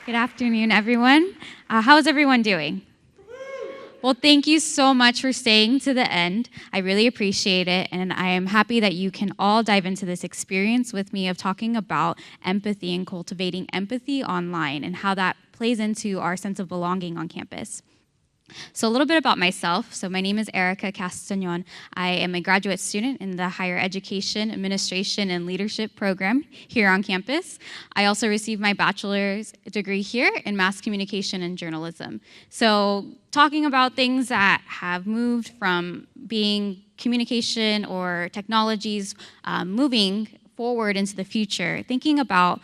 Good afternoon, everyone. How's everyone doing? Well, thank you so much for staying to the end. I really appreciate it, and I am happy that you can all dive into this experience with me of talking about empathy and cultivating empathy online and how that plays into our sense of belonging on campus. So a little bit about myself. So my name is Erika Castanon. I am a graduate student in the Higher Education, Administration, and Leadership program here on campus. I also received my bachelor's degree here in Mass Communication and Journalism. So talking about things that have moved from being communication or technologies moving forward into the future, thinking about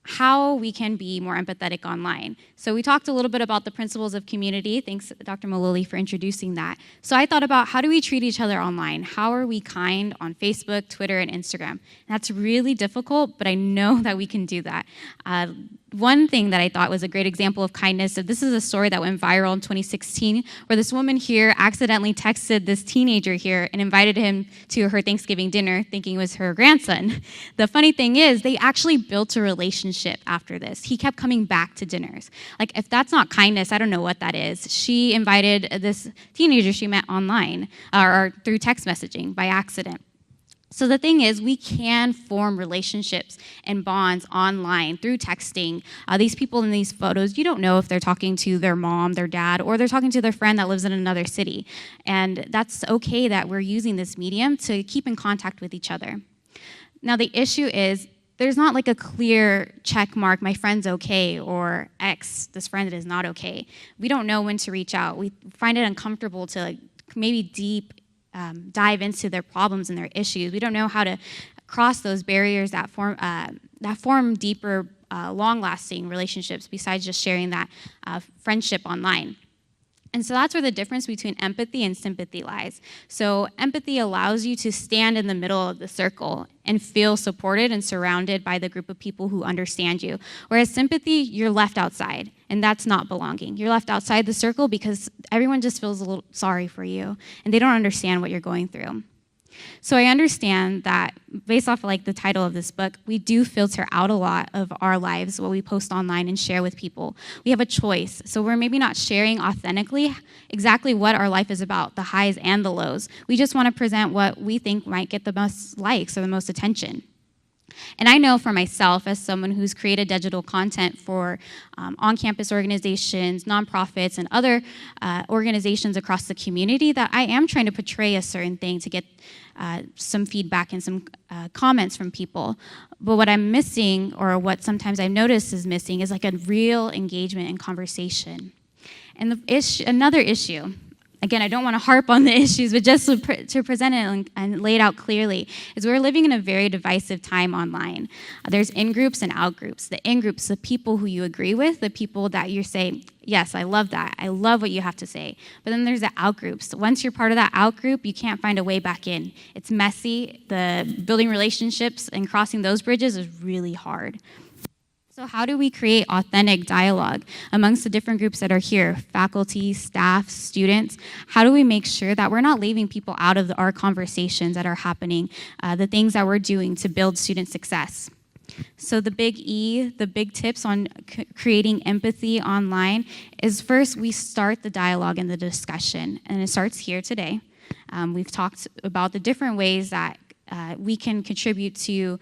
how we can be more empathetic online. So we talked a little bit about the principles of community. Thanks, Dr. Maloli, for introducing that. So I thought about how do we treat each other online? How are we kind on Facebook, Twitter, and Instagram? And that's really difficult, but I know that we can do that. One thing that I thought was a great example of kindness, so this is a story that went viral in 2016, where this woman here accidentally texted this teenager here and invited him to her Thanksgiving dinner, thinking it was her grandson. The funny thing is, they actually built a relationship after this. He kept coming back to dinners. Like, if that's not kindness, I don't know what that is. She invited this teenager she met online, or through text messaging by accident. So the thing is, we can form relationships and bonds online through texting. These people in these photos, you don't know if they're talking to their mom, their dad, or they're talking to their friend that lives in another city. And that's okay that we're using this medium to keep in contact with each other. Now, the issue is, there's not like a clear check mark, my friend's okay, or X, this friend is not okay. We don't know when to reach out. We find it uncomfortable to maybe dive into their problems and their issues. We don't know how to cross those barriers that form deeper, long-lasting relationships besides just sharing that friendship online. And so that's where the difference between empathy and sympathy lies. So empathy allows you to stand in the middle of the circle and feel supported and surrounded by the group of people who understand you. Whereas sympathy, you're left outside, and that's not belonging. You're left outside the circle because everyone just feels a little sorry for you, and they don't understand what you're going through. So I understand that based off of like the title of this book, we do filter out a lot of our lives, what we post online and share with people. We have a choice. So we're maybe not sharing authentically exactly what our life is about, the highs and the lows. We just want to present what we think might get the most likes or the most attention. And I know for myself, as someone who's created digital content for on-campus organizations, nonprofits, and other organizations across the community, that I am trying to portray a certain thing to get some feedback and some comments from people. But what I'm missing, or what sometimes I've noticed is missing, is like a real engagement and conversation. And another issue, again, I don't want to harp on the issues, but just to present it and lay it out clearly, is we're living in a very divisive time online. There's in-groups and out-groups. The in-groups, the people who you agree with, the people that you say, yes, I love that. I love what you have to say. But then there's the out-groups. Once you're part of that out-group, you can't find a way back in. It's messy. The building relationships and crossing those bridges is really hard. So how do we create authentic dialogue amongst the different groups that are here, faculty, staff, students? How do we make sure that we're not leaving people out of our conversations that are happening, the things that we're doing to build student success? So the big E, the big tips on creating empathy online is, first, we start the dialogue and the discussion, and it starts here today. We've talked about the different ways that we can contribute to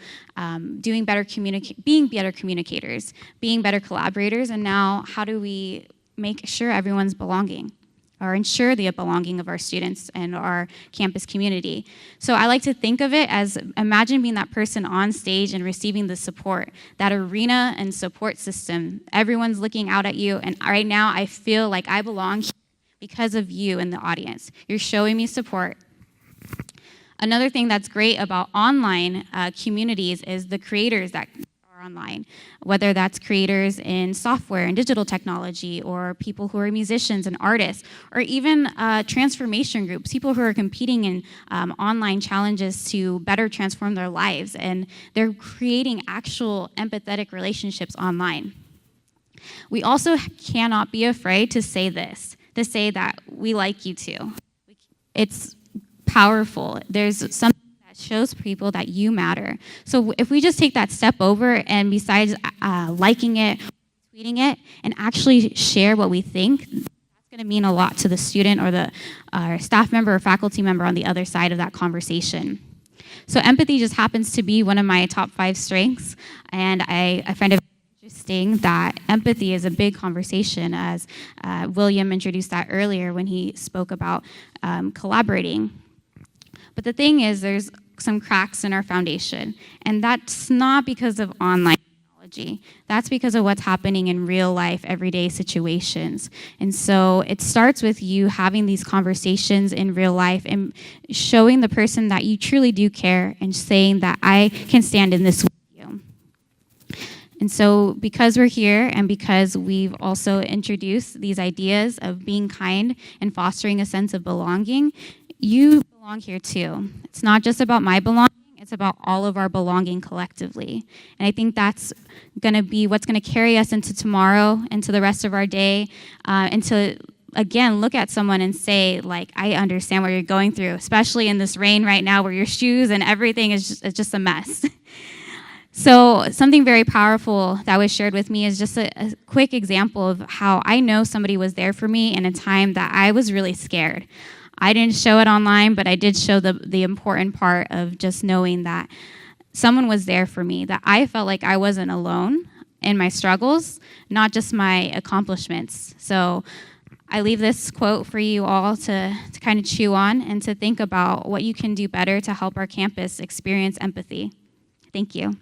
being better communicators, being better collaborators, and now how do we make sure everyone's belonging, or ensure the belonging of our students and our campus community. So I like to think of it as, imagine being that person on stage and receiving the support, that arena and support system. Everyone's looking out at you, and right now I feel like I belong because of you in the audience. You're showing me support. Another thing that's great about online communities is the creators that are online, whether that's creators in software and digital technology, or people who are musicians and artists, or even transformation groups, people who are competing in online challenges to better transform their lives, and they're creating actual empathetic relationships online. We also cannot be afraid to say this, to say that we like you too. It's powerful. There's something that shows people that you matter. So if we just take that step over, and besides liking it, tweeting it and actually share what we think, that's going to mean a lot to the student or the staff member or faculty member on the other side of that conversation. So empathy just happens to be one of my top 5 strengths, and I find it interesting that empathy is a big conversation, as William introduced that earlier when he spoke about collaborating. But the thing is, there's some cracks in our foundation, and that's not because of online technology. That's because of what's happening in real life, everyday situations. And so it starts with you having these conversations in real life and showing the person that you truly do care and saying that I can stand in this with you. And so because we're here and because we've also introduced these ideas of being kind and fostering a sense of belonging, you belong here too. It's not just about my belonging, it's about all of our belonging collectively. And I think that's going to be what's going to carry us into tomorrow, into the rest of our day, and to, again, look at someone and say, like, I understand what you're going through, especially in this rain right now where your shoes and everything is just a mess. So something very powerful that was shared with me is just a quick example of how I know somebody was there for me in a time that I was really scared. I didn't show it online, but I did show the important part of just knowing that someone was there for me, that I felt like I wasn't alone in my struggles, not just my accomplishments. So I leave this quote for you all to kind of chew on and to think about what you can do better to help our campus experience empathy. Thank you.